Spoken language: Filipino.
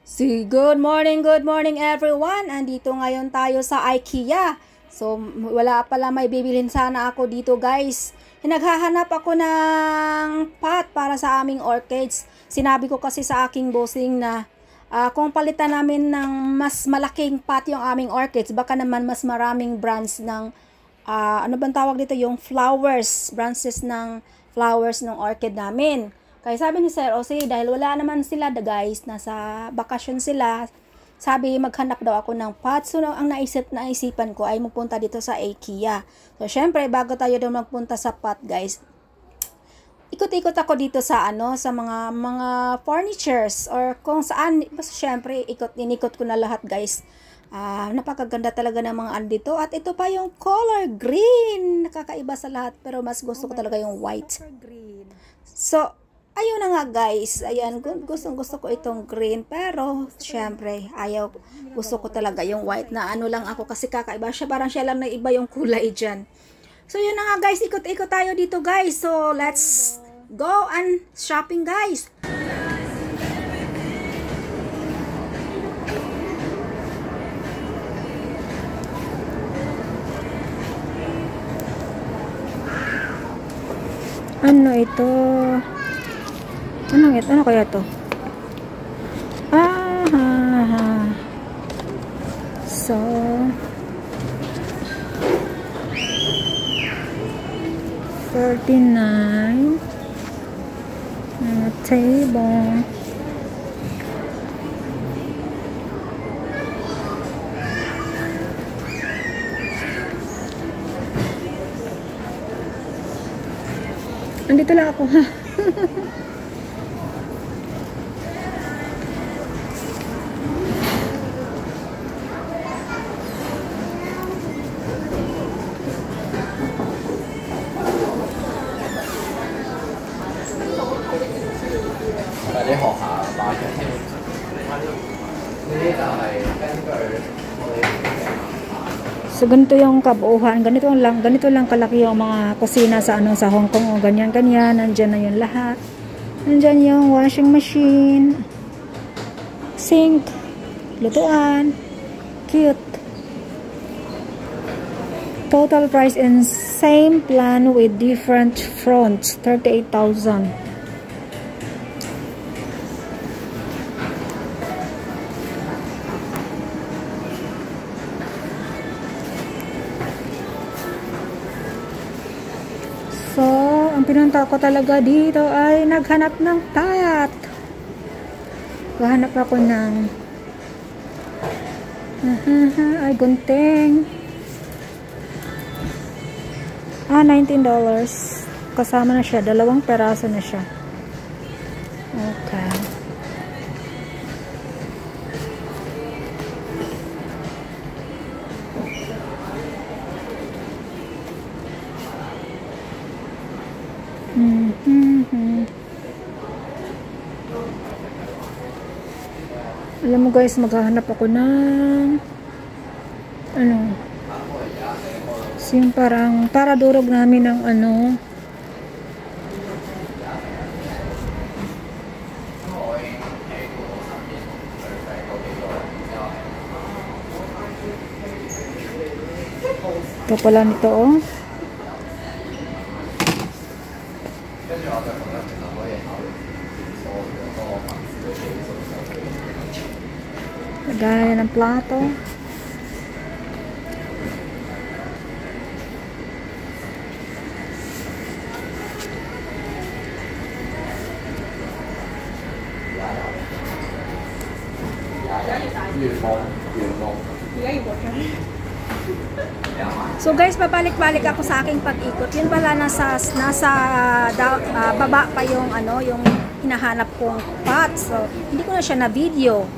Good morning everyone. Andito ngayon tayo sa IKEA. So, wala pala may bibilhin sana ako dito guys. Naghahanap ako ng pot para sa aming orchids. Sinabi ko kasi sa aking bossing na kung palitan namin ng mas malaking pot yung aming orchids, baka naman mas maraming brands ng, ano bang tawag dito, yung flowers, branches ng flowers ng orchid namin. Kaya sabi ni Sir, sige, dahil wala naman sila guys, nasa bakasyon sila, sabi maghanap daw ako ng pot. So ang naisipan ko ay magpunta dito sa IKEA. So syempre bago tayo daw magpunta sa pot guys, ikot-ikot ako dito sa sa mga furnitures or kung saan. Basta syempre inikot ko na lahat guys. Napakaganda talaga ng mga andito. At ito pa yung color green, nakakaiba sa lahat, pero mas gusto ko talaga yung white. So ayun na nga guys, ayan, gusto ko itong green, pero syempre gusto ko talaga yung white na lang ako kasi kakaiba siya, parang siya lang na iba yung kulay dyan. So yun na nga guys, ikot-ikot tayo dito guys. So let's go and shopping guys. Ano ito? Ano kaya to? So, $39 table. Andito lang ako ha. So ganito yung kabuuhan, ganito lang kalaki yung mga kusina sa sa Hong Kong, o ganyan. Nandiyan na yung lahat. Nandiyan yung washing machine, sink, lutuan, cute. Total price and same plan with different fronts, 38,000. So, ang pinunta ko talaga dito ay naghanap ng pot. Gahanap ako ng ay gunting. $19. Kasama na siya, 2 peraso na siya. Okay. Alam mo guys, maghahanap ako ng yung parang para durog namin ng ito pala nito lagayan ng plato. So guys, babalik-balik ako sa aking pag-ikot. Yun pala nasa baba pa yung yung hinahanap kong pot. So hindi ko na siya na video.